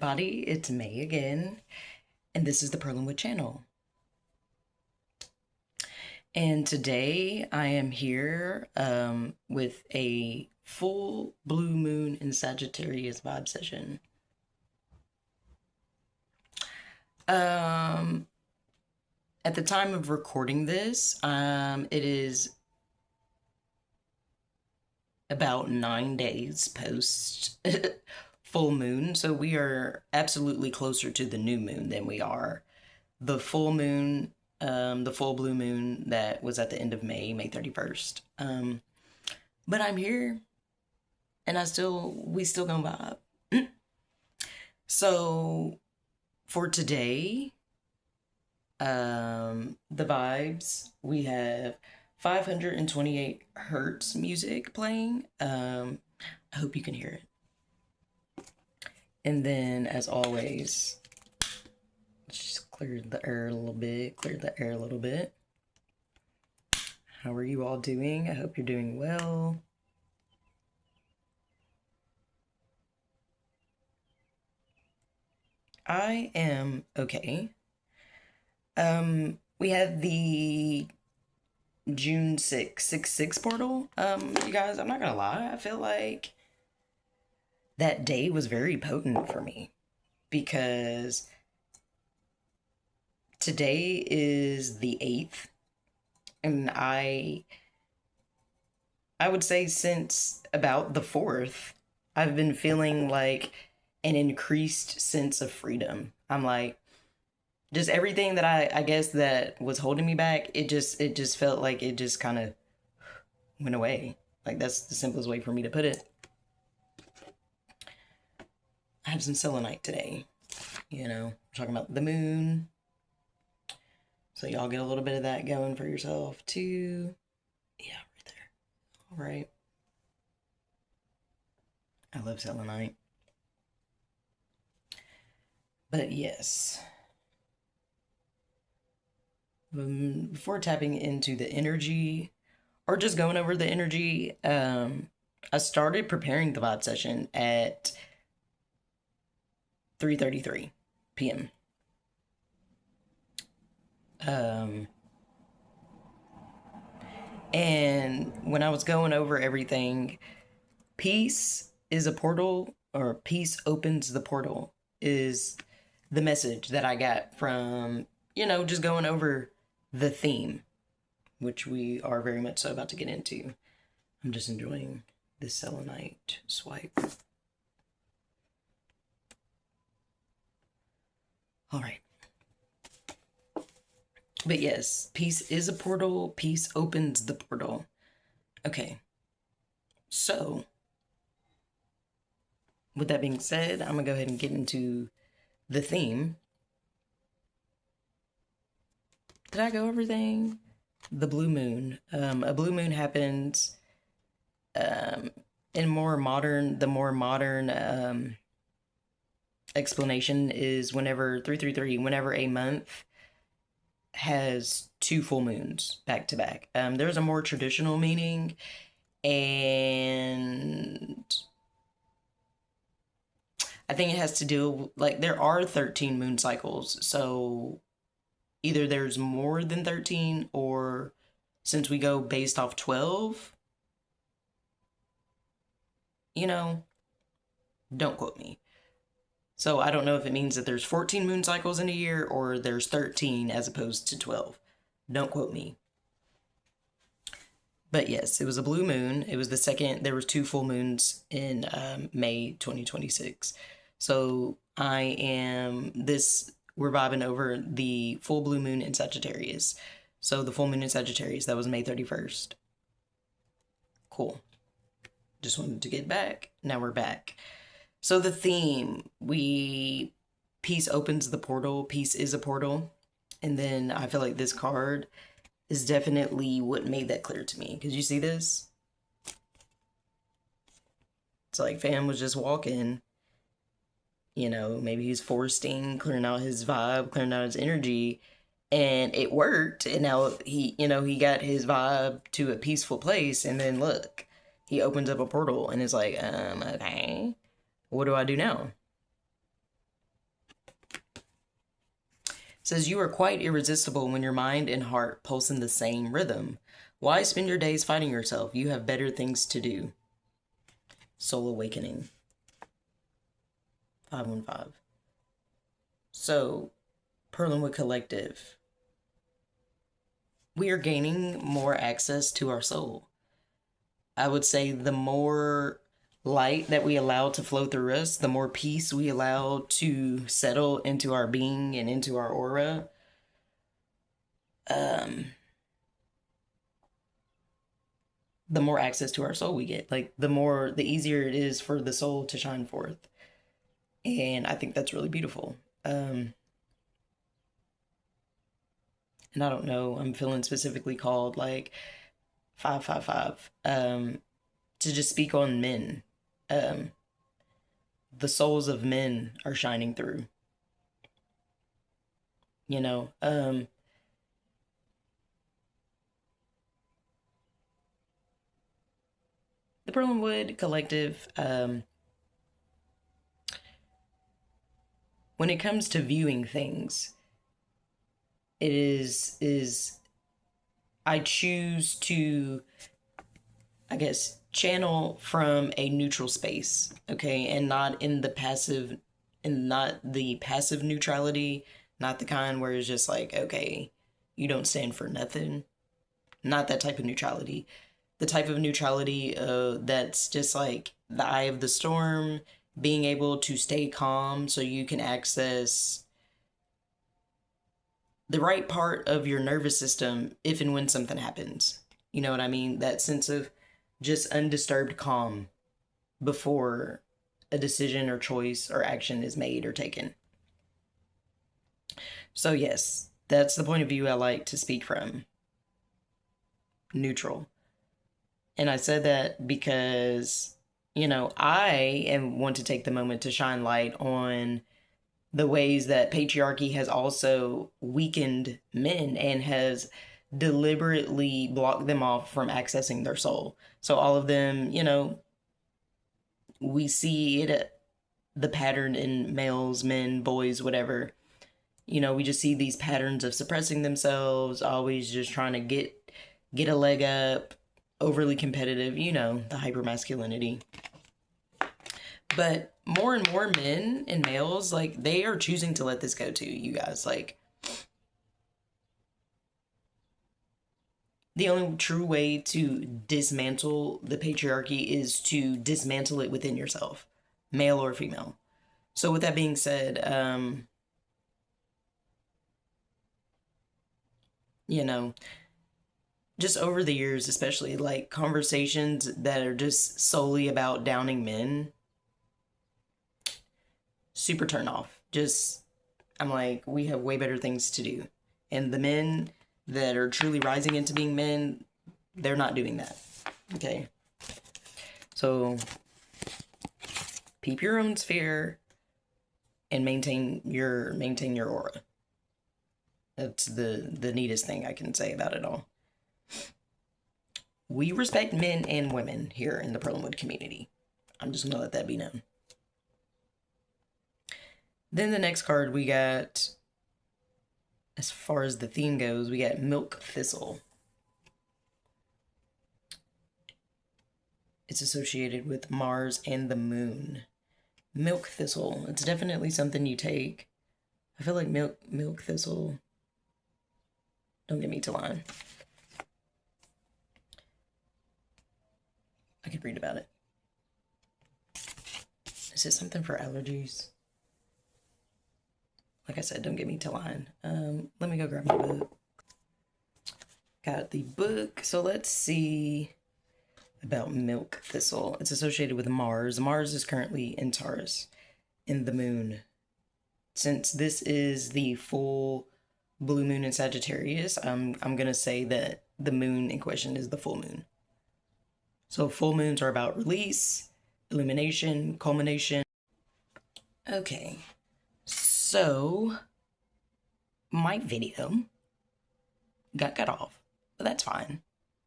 everybody, it's May again, and this is the Perlinwood channel. And today I am here with a full blue moon in Sagittarius vibe session. At the time of recording this, it is about 9 days post full moon, so we are absolutely closer to the new moon than we are the full moon, the full blue moon that was at the end of May 31st. But I'm here, and we still gonna vibe. So for today, the vibes, we have 528 hertz music playing. I hope you can hear it. And then, as always, let's just clear the air a little bit. How are you all doing? I hope you're doing well. I am okay. We had the June 666 portal. You guys, I'm not gonna lie, I feel like that day was very potent for me because today is the 8th, and I would say since about the 4th, I've been feeling like an increased sense of freedom. I'm like, just everything that I guess that was holding me back, it just felt like it just kind of went away. Like, that's the simplest way for me to put it. I have some selenite today. We're talking about the moon. So y'all get a little bit of that going for yourself too. Yeah, right there. All right. I love selenite. But yes. Before tapping into the energy or just going over the energy, I started preparing the vibe session at 3:33 p.m. And when I was going over everything, peace is a portal, or peace opens the portal, is the message that I got from, just going over the theme, which we are very much so about to get into. I'm just enjoying this selenite swipe. All right. But yes, peace is a portal. Peace opens the portal. Okay. So, with that being said, I'm going to go ahead and get into the theme. Did I go everything? The blue moon. A blue moon happens in the more modern explanation is whenever 333, whenever a month has 2 full moons back to back. There's a more traditional meaning, and I think it has to do, like, there are 13 moon cycles, so either there's more than 13, or since we go based off 12, don't quote me. So I don't know if it means that there's 14 moon cycles in a year or there's 13 as opposed to 12. Don't quote me. But yes, it was a blue moon. It was the second. There was 2 full moons in May 2026. So we're vibing over the full blue moon in Sagittarius. So the full moon in Sagittarius, that was May 31st. Cool. Just wanted to get back. Now we're back. So the theme, peace opens the portal. Peace is a portal. And then I feel like this card is definitely what made that clear to me. Because you see this? It's like fam was just walking. Maybe he's foresting, clearing out his vibe, clearing out his energy. And it worked. And now he got his vibe to a peaceful place. And then look, he opens up a portal and is like, okay, what do I do now? says you are quite irresistible when your mind and heart pulse in the same rhythm. Why spend your days fighting yourself? You have better things to do. Soul Awakening. 515. So, Perlinwood Collective. We are gaining more access to our soul. I would say the more light that we allow to flow through us, the more peace we allow to settle into our being and into our aura, the more access to our soul we get. Like the easier it is for the soul to shine forth. And I think that's really beautiful. And I don't know, I'm feeling specifically called like 555 to just speak on men. Um, the souls of men are shining through. You know, the Berlinwood Collective, when it comes to viewing things, it is I choose to, I guess, channel from a neutral space, okay, and not in the passive, and not the passive neutrality, not the kind where it's just like, okay, you don't stand for nothing, not that type of neutrality. The type of neutrality that's just like the eye of the storm, being able to stay calm so you can access the right part of your nervous system if and when something happens. You know what I mean? That sense of just undisturbed calm before a decision or choice or action is made or taken. So, yes, that's the point of view I like to speak from. Neutral. And I said that because, I want to take the moment to shine light on the ways that patriarchy has also weakened men and has deliberately blocked them off from accessing their soul. So all of them, we see it, the pattern in males, men, boys, whatever. We just see these patterns of suppressing themselves, always just trying to get a leg up, overly competitive, the hypermasculinity. But more and more men and males, like, they are choosing to let this go too, you guys. Like, the only true way to dismantle the patriarchy is to dismantle it within yourself, male or female. So with that being said, just over the years, especially, like, conversations that are just solely about downing men, super turn off. Just, I'm like, we have way better things to do. And the men that are truly rising into being men, they're not doing that. Okay. So peep your own sphere and maintain your aura. That's the neatest thing I can say about it all. We respect men and women here in the Perlinwood community. I'm just gonna let that be known. Then the next card we got, as far as the theme goes, we got Milk Thistle. It's associated with Mars and the moon. Milk Thistle. It's definitely something you take. I feel like milk thistle. Don't get me to line. I could read about it. Is it something for allergies? Like I said, don't get me to line. Let me go grab my book. Got the book. So let's see about Milk Thistle. It's associated with Mars. Mars is currently in Taurus, in the moon. Since this is the full blue moon in Sagittarius, I'm going to say that the moon in question is the full moon. So full moons are about release, illumination, culmination. Okay. So my video got cut off, but that's fine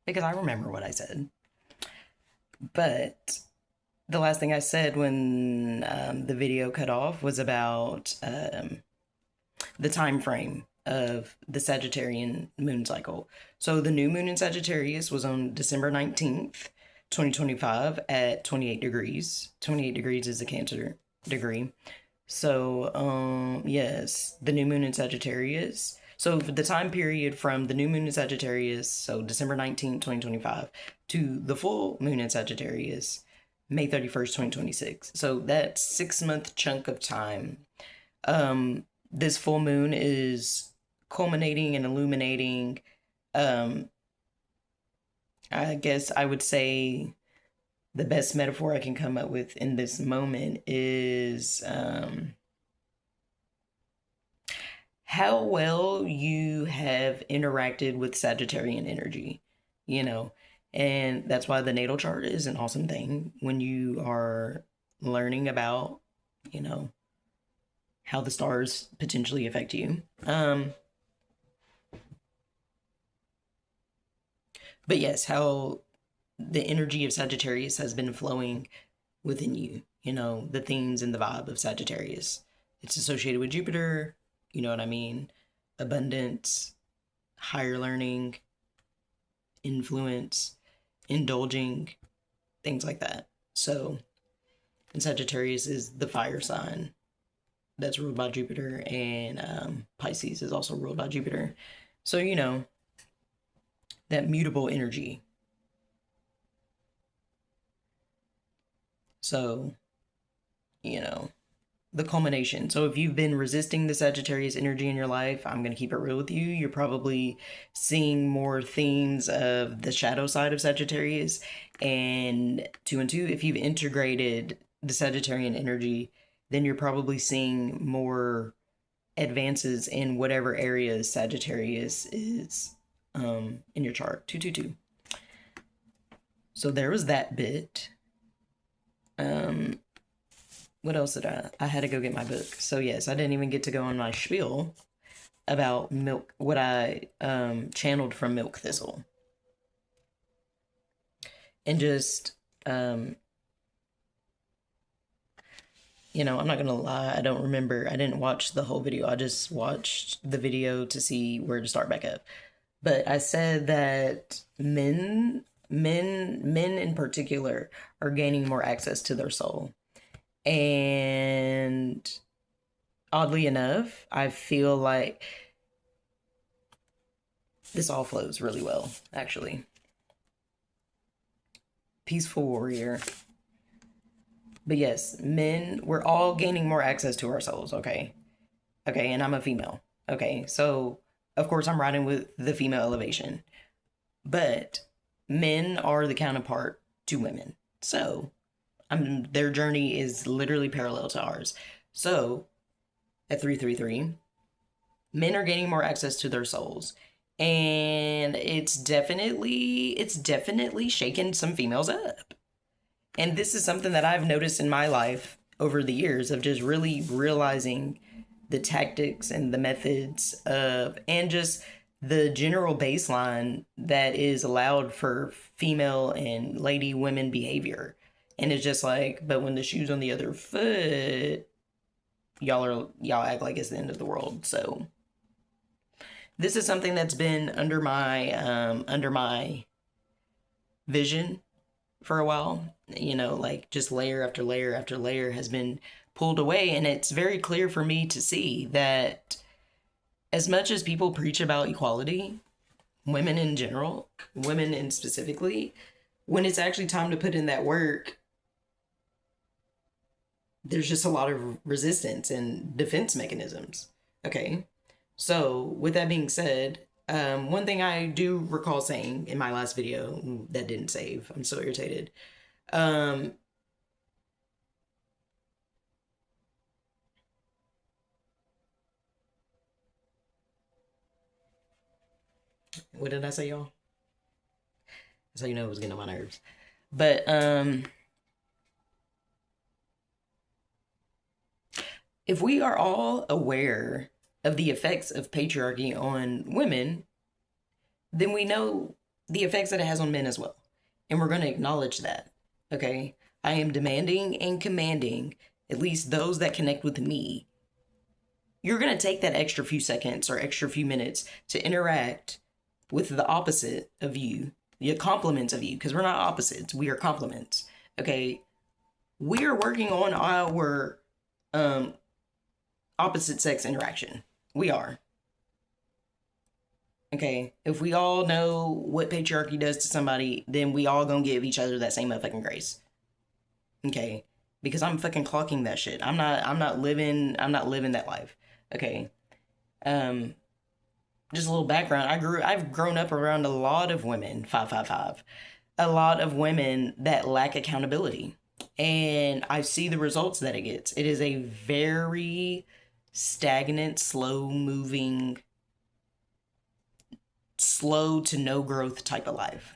because I remember what I said. But the last thing I said when the video cut off was about the time frame of the Sagittarian moon cycle. So the new moon in Sagittarius was on December 19th, 2025 at 28 degrees. 28 degrees is a Cancer degree. So, yes, the new moon in Sagittarius. So, for the time period from the new moon in Sagittarius, so December 19th, 2025, to the full moon in Sagittarius, May 31st, 2026. So, that 6 month chunk of time, this full moon is culminating and illuminating, um, I guess I would say the best metaphor I can come up with in this moment is how well you have interacted with Sagittarian energy, you know, and that's why the natal chart is an awesome thing when you are learning about, you know, how the stars potentially affect you. But yes, how the energy of Sagittarius has been flowing within you, you know, the themes and the vibe of Sagittarius. It's associated with Jupiter, you know what I mean? Abundance, higher learning, influence, indulging, things like that. So, and Sagittarius is the fire sign that's ruled by Jupiter, and Pisces is also ruled by Jupiter. So, you know, that mutable energy. So, you know, the culmination. So if you've been resisting the Sagittarius energy in your life, I'm going to keep it real with you. You're probably seeing more themes of the shadow side of Sagittarius. And two, if you've integrated the Sagittarian energy, then you're probably seeing more advances in whatever areas Sagittarius is in your chart. 222. So there was that bit. What else did I had to go get my book. So yes, I didn't even get to go on my spiel about milk, what I channeled from Milk Thistle. And just you know, I'm not gonna lie, I don't remember. I didn't watch the whole video. I just watched the video to see where to start back up. But I said that men in particular are gaining more access to their soul. And oddly enough, I feel like this all flows really well, actually. Peaceful warrior. But yes, men, we're all gaining more access to our souls, okay? Okay, and I'm a female. Okay, so of course I'm riding with the female elevation. But men are the counterpart to women. So their journey is literally parallel to ours. So at 333, men are gaining more access to their souls. And it's definitely shaking some females up. And this is something that I've noticed in my life over the years of just really realizing the tactics and the methods of, and just the general baseline that is allowed for female and lady women behavior. And it's just like, but when the shoe's on the other foot, y'all act like it's the end of the world. So this is something that's been under my vision for a while. You know, like just layer after layer after layer has been pulled away, and it's very clear for me to see that as much as people preach about equality, women in general, women in specifically, when it's actually time to put in that work, there's just a lot of resistance and defense mechanisms. Okay. So with that being said, one thing I do recall saying in my last video that didn't save, I'm so irritated. What did I say, y'all? That's how you know it was getting on my nerves. But if we are all aware of the effects of patriarchy on women, then we know the effects that it has on men as well. And we're going to acknowledge that. Okay? I am demanding and commanding at least those that connect with me you're going to take that extra few seconds or extra few minutes to interact with the opposite of you, the complements of you, because we're not opposites, we are complements. Okay, we are working on our opposite sex interaction. We are. Okay, if we all know what patriarchy does to somebody, then we all gonna give each other that same motherfucking grace. Okay, because I'm fucking clocking that shit. I'm not living that life. Okay. Um, just a little background. I've grown up around a lot of women, 555. A lot of women that lack accountability. And I see the results that it gets. It is a very stagnant, slow moving, slow to no growth type of life.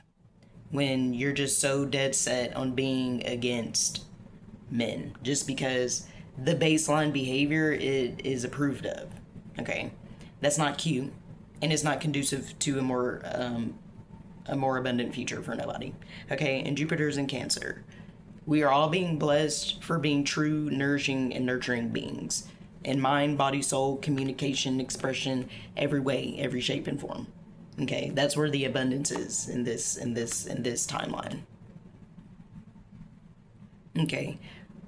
When you're just so dead set on being against men just because the baseline behavior is approved of. Okay, that's not cute, and it's not conducive to a more abundant future for nobody. Okay, and Jupiter's in Cancer. We are all being blessed for being true, nourishing, and nurturing beings in mind, body, soul, communication, expression, every way, every shape and form. Okay, that's where the abundance is in this timeline. Okay,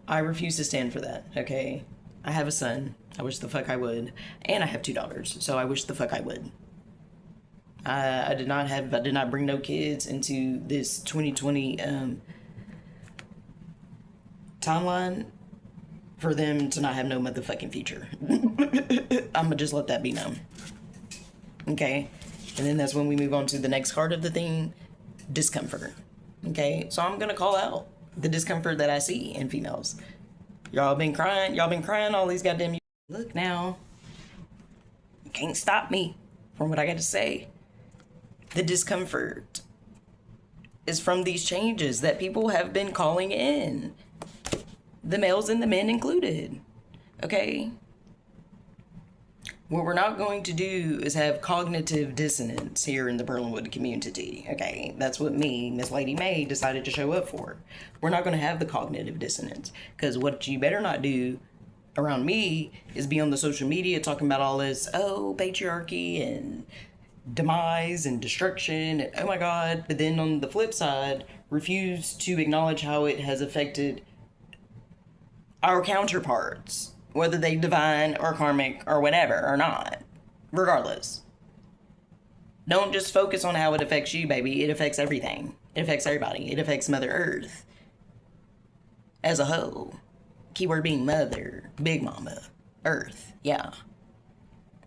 I refuse to stand for that. Okay, I have a son. I wish the fuck I would, and I have two daughters. So I wish the fuck I would. I did not bring no kids into this 2020 timeline for them to not have no motherfucking future. I'm gonna just let that be known. Okay, and then that's when we move on to the next card of the theme, discomfort. Okay, so I'm gonna call out the discomfort that I see in females. Y'all been crying all these goddamn years. Look now, you can't stop me from what I got to say. The discomfort is from these changes that people have been calling in, the males and the men included. Okay, what we're not going to do is have cognitive dissonance here in the Berlinwood community. Okay, that's what me, Miss Lady Mae, decided to show up for. We're not going to have the cognitive dissonance, because what you better not do around me is be on the social media talking about all this, oh, patriarchy and demise and destruction, and oh my god, but then on the flip side, refuse to acknowledge how it has affected our counterparts, whether they divine or karmic or whatever or not. Regardless, don't just focus on how it affects you, baby. It affects everything. It affects everybody. It affects Mother Earth as a whole. Keyword being Mother, Big Mama, Earth. Yeah.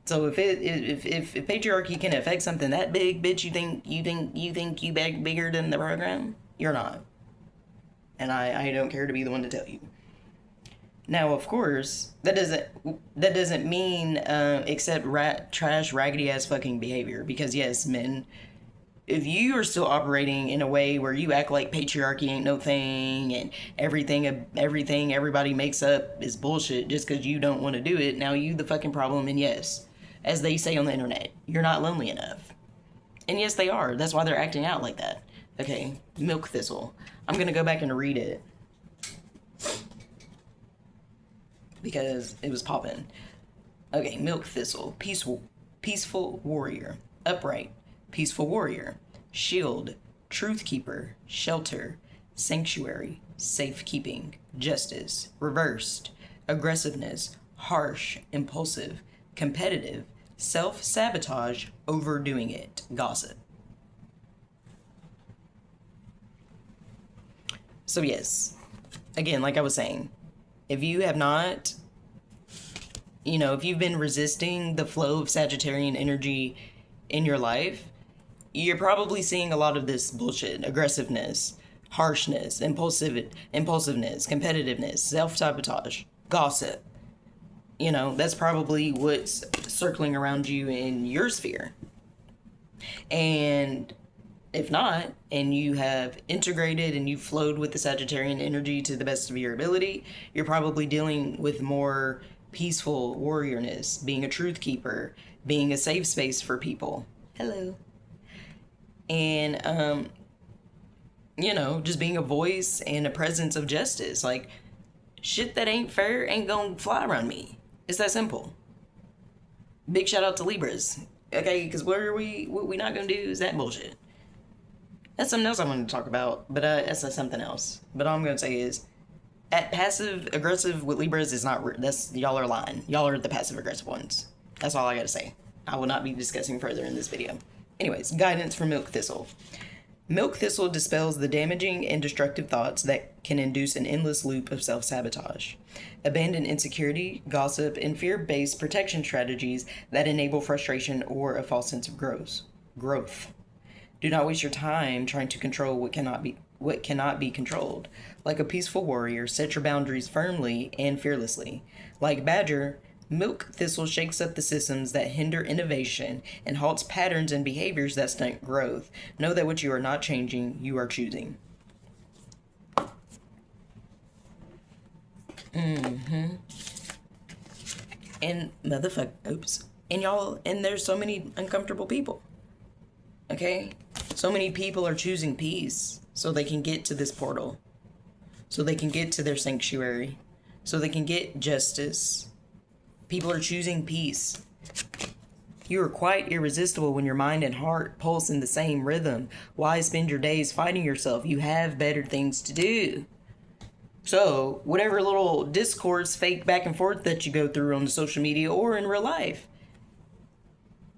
So if patriarchy can affect something that big, bitch, you think you bigger than the program? You're not. And I don't care to be the one to tell you. Now, of course, that doesn't mean accept trash, raggedy ass fucking behavior. Because yes, men, if you are still operating in a way where you act like patriarchy ain't no thing and everything everybody makes up is bullshit just because you don't want to do it, now you the fucking problem. And yes, as they say on the internet, you're not lonely enough. And yes, they are. That's why they're acting out like that. Okay, Milk Thistle. I'm gonna go back and read it because it was popping. Okay, Milk Thistle. Peaceful warrior. Upright. Peaceful warrior. Shield. Truth keeper. Shelter. Sanctuary. Safekeeping. Justice. Reversed. Aggressiveness. Harsh. Impulsive. Competitive. Self-sabotage. Overdoing it. Gossip. So yes, again, like I was saying, if you have not, if you've been resisting the flow of Sagittarian energy in your life, you're probably seeing a lot of this bullshit: aggressiveness, harshness, impulsiveness, competitiveness, self-sabotage, gossip. That's probably what's circling around you in your sphere. And if not, and you have integrated and you flowed with the Sagittarian energy to the best of your ability, you're probably dealing with more peaceful warriorness, being a truth keeper, being a safe space for people. Hello. And, just being a voice and a presence of justice. Like, shit that ain't fair ain't gonna fly around me. It's that simple. Big shout out to Libras. Okay, because what we not gonna do is that bullshit. That's something else I wanted to talk about, but that's something else. But all I'm gonna say is, at passive aggressive with Libras is not. That's y'all are lying. Y'all are the passive aggressive ones. That's all I gotta say. I will not be discussing further in this video. Anyways, guidance for Milk Thistle. Milk Thistle dispels the damaging and destructive thoughts that can induce an endless loop of self-sabotage. Abandon insecurity, gossip, and fear-based protection strategies that enable frustration or a false sense of growth. Do not waste your time trying to control what cannot be controlled. Like a peaceful warrior, set your boundaries firmly and fearlessly. Like Badger, Milk Thistle shakes up the systems that hinder innovation and halts patterns and behaviors that stunt growth. Know that what you are not changing, you are choosing. And and there's so many uncomfortable people. Okay? So many people are choosing peace so they can get to this portal. So they can get to their sanctuary. So they can get justice. People are choosing peace. You are quite irresistible when your mind and heart pulse in the same rhythm. Why spend your days fighting yourself? You have better things to do. So, whatever little discourse, fake back and forth that you go through on the social media or in real life,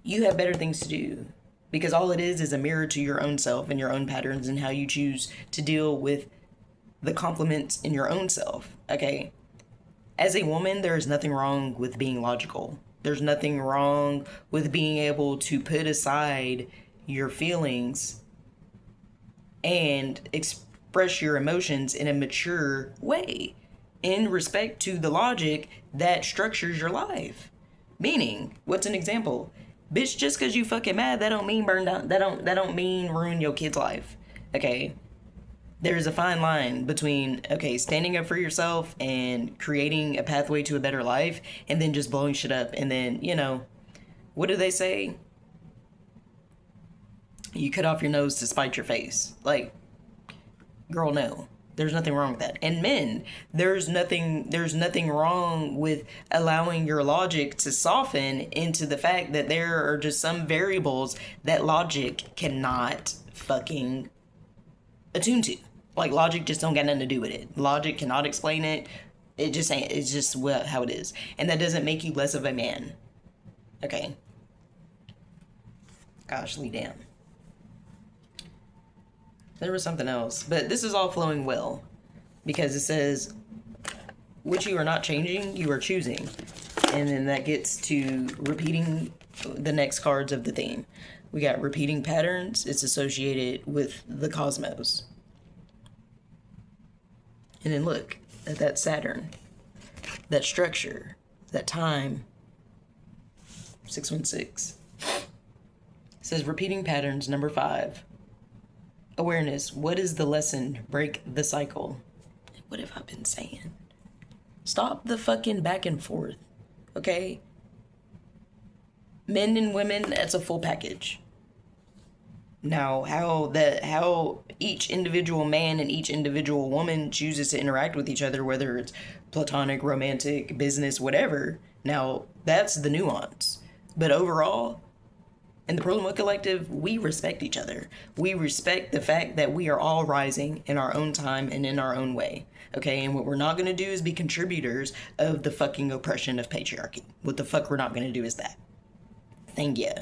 you have better things to do. Because all it is a mirror to your own self and your own patterns and how you choose to deal with the compliments in your own self. Okay? As a woman, there is nothing wrong with being logical. There's nothing wrong with being able to put aside your feelings and express your emotions in a mature way in respect to the logic that structures your life. Meaning, what's an example? Bitch, just because you fucking mad, that don't mean burn down. That don't mean ruin your kid's life. Okay? There's a fine line between, standing up for yourself and creating a pathway to a better life, and then just blowing shit up. And then, what do they say? You cut off your nose to spite your face. Like, girl, no. There's nothing wrong with that. And men, there's nothing wrong with allowing your logic to soften into the fact that there are just some variables that logic cannot fucking attune to. Like, logic just don't got nothing to do with it. Logic cannot explain it. It just ain't. It's just how it is. And that doesn't make you less of a man. Okay? Goshly damn. There was something else. But this is all flowing well. Because it says, which you are not changing, you are choosing. And then that gets to repeating the next cards of the theme. We got repeating patterns. It's associated with the cosmos. And then look at that Saturn, that structure, that time. 616. It says repeating patterns, number 5. Awareness. What is the lesson? Break the cycle. What have I been saying? Stop the fucking back and forth. Okay? Men and women, that's a full package. Now, how each individual man and each individual woman chooses to interact with each other, whether it's platonic, romantic, business, whatever, now, that's the nuance. But overall, in the Problem Collective, we respect each other. We respect the fact that we are all rising in our own time and in our own way. Okay? And what we're not going to do is be contributors of the fucking oppression of patriarchy. What the fuck we're not going to do is that. Thank you.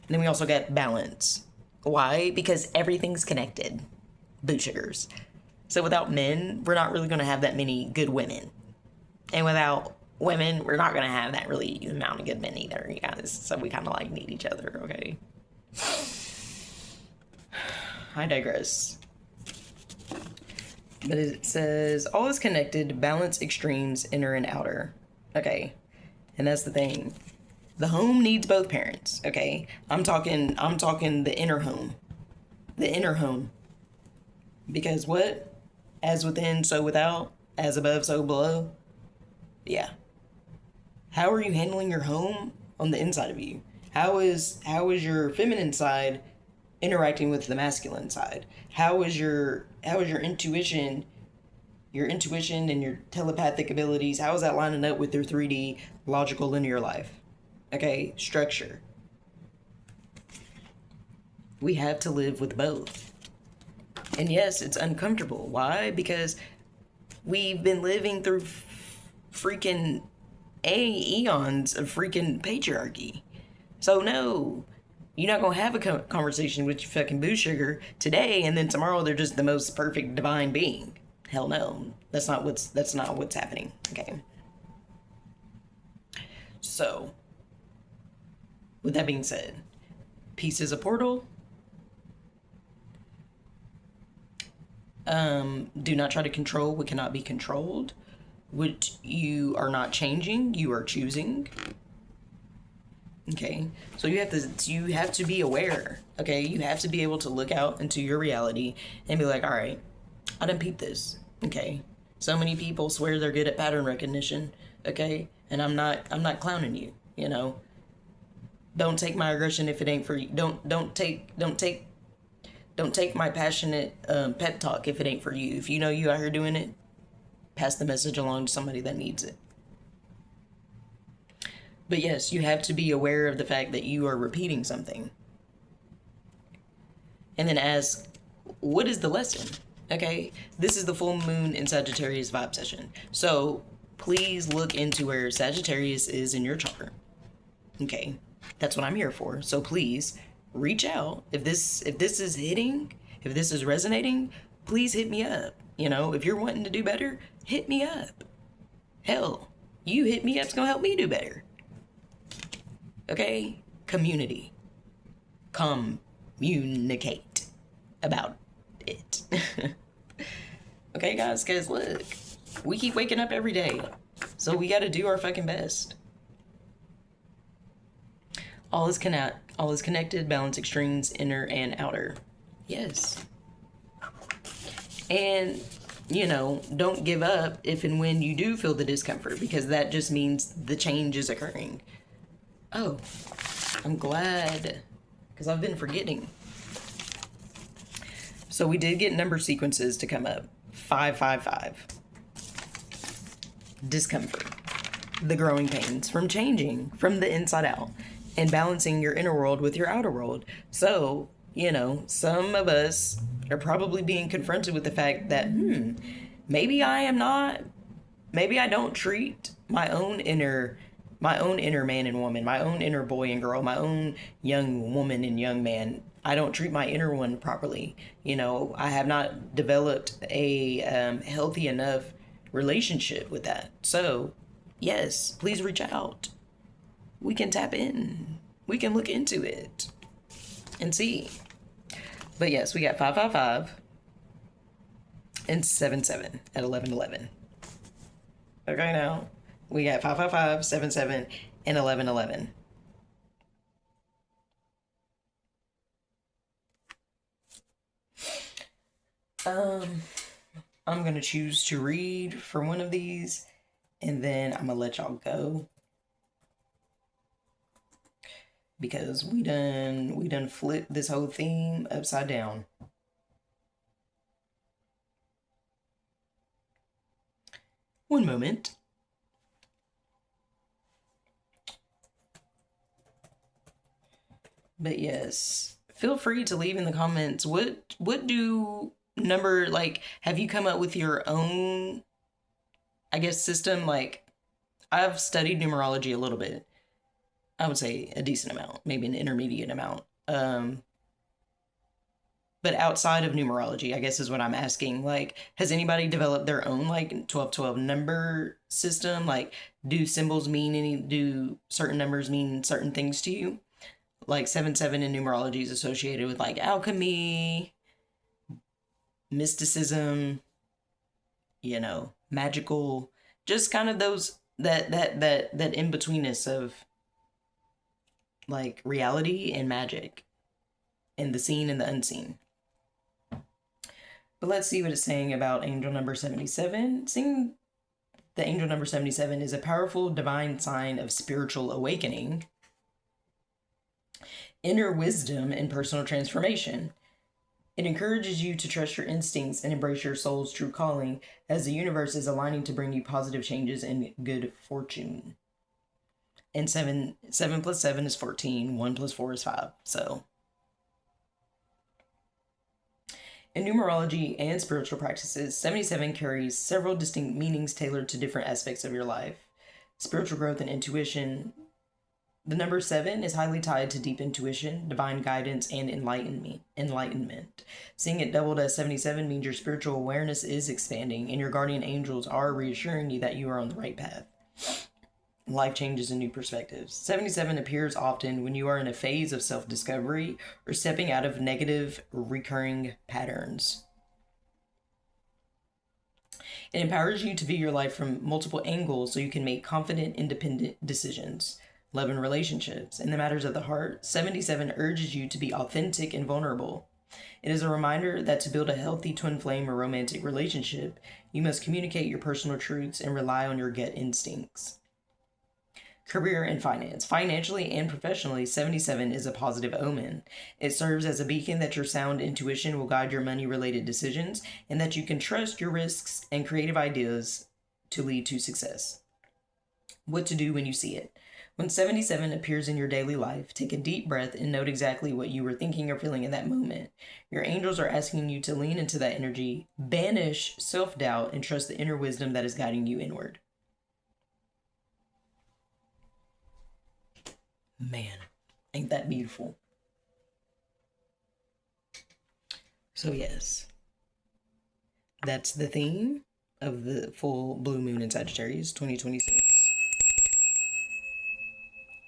Then we also got balance. Why? Because everything's connected. Boot sugars. So without men, we're not really going to have that many good women. And without women, we're not going to have that really amount of good men either, you guys. So we kind of like need each other, okay? I digress. But it says, all is connected, balance extremes, inner and outer. Okay. And that's the thing. The home needs both parents, okay? I'm talking the inner home. The inner home. Because what? As within, so without. As above, so below. Yeah. How are you handling your home on the inside of you? How is your feminine side interacting with the masculine side? How is your intuition your intuition and your telepathic abilities, how is that lining up with your 3D logical linear life? Okay, structure. We have to live with both. And yes, it's uncomfortable. Why? Because we've been living through freaking eons of freaking patriarchy. So no, you're not gonna have a conversation with your fucking boo sugar today, and then tomorrow they're just the most perfect divine being. Hell no, that's not what's happening. Okay. So, with that being said, peace is a portal. Do not try to control what cannot be controlled. What you are not changing, you are choosing. Okay, so you have to be aware. Okay, you have to be able to look out into your reality and be like, all right, I done peeped this. Okay, so many people swear they're good at pattern recognition. Okay, and I'm not clowning you. You know, don't take my aggression if it ain't for you. Don't take my passionate pep talk if it ain't for you. If you know you out here doing it, pass the message along to somebody that needs it. But yes, you have to be aware of the fact that you are repeating something. And then ask, what is the lesson? Okay, this is the full moon in Sagittarius vibe session. So please look into where Sagittarius is in your chart. Okay, that's what I'm here for. So please reach out. If this is hitting, if this is resonating, please hit me up. You know, if you're wanting to do better, hit me up. Hell, you hit me up, it's gonna help me do better. Okay? Community. Communicate about it. Okay, guys, look. We keep waking up every day. So we gotta do our fucking best. All is connected, balance extremes, inner and outer. Yes. And, you know, don't give up if and when you do feel the discomfort, because that just means the change is occurring. Oh, I'm glad, because I've been forgetting. So we did get number sequences to come up. 555. Discomfort. The growing pains from changing from the inside out and balancing your inner world with your outer world. So, you know, some of us are probably being confronted with the fact that, maybe I don't treat my own inner man and woman, my own inner boy and girl, my own young woman and young man. I don't treat my inner one properly. You know, I have not developed a healthy enough relationship with that. So, yes, please reach out. We can tap in. We can look into it and see. But yes, we got 555 and 77 at 1111. Okay, now we got 555, 77, and 1111. I'm gonna choose to read for one of these, and then I'm gonna let y'all go, because we done flipped this whole theme upside down. One moment. But yes, feel free to leave in the comments what do number, like, have you come up with your own, I guess, system? Like, I've studied numerology a little bit. I would say a decent amount, maybe an intermediate amount. But outside of numerology, I guess is what I'm asking. Like, has anybody developed their own, like, 1212 number system? Like, do certain numbers mean certain things to you? Like 77 in numerology is associated with, like, alchemy, mysticism, you know, magical, just kind of those that in-betweenness of, like, reality and magic and the seen and the unseen. But let's see what it's saying about angel number 77. Seeing the angel number 77 is a powerful divine sign of spiritual awakening, inner wisdom, and personal transformation. It encourages you to trust your instincts and embrace your soul's true calling, as the universe is aligning to bring you positive changes and good fortune. And 7 plus 7 is 14. 1 plus 4 is 5. So, in numerology and spiritual practices, 77 carries several distinct meanings tailored to different aspects of your life. Spiritual growth and intuition. The number 7 is highly tied to deep intuition, divine guidance, and enlightenment. Seeing it doubled as 77 means your spiritual awareness is expanding, and your guardian angels are reassuring you that you are on the right path. Life changes and new perspectives. 77 appears often when you are in a phase of self-discovery or stepping out of negative recurring patterns. It empowers you to view your life from multiple angles so you can make confident, independent decisions. Love and relationships. In the matters of the heart, 77 urges you to be authentic and vulnerable. It is a reminder that to build a healthy twin flame or romantic relationship, you must communicate your personal truths and rely on your gut instincts. Career and finance. Financially and professionally, 77 is a positive omen. It serves as a beacon that your sound intuition will guide your money-related decisions and that you can trust your risks and creative ideas to lead to success. What to do when you see it. When 77 appears in your daily life, take a deep breath and note exactly what you were thinking or feeling in that moment. Your angels are asking you to lean into that energy, banish self-doubt, and trust the inner wisdom that is guiding you inward. Man, ain't that beautiful? So yes, that's the theme of the full blue moon in Sagittarius 2026.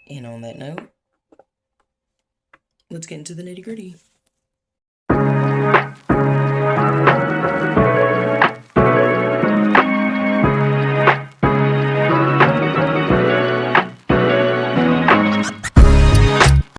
And on that note, let's get into the nitty-gritty.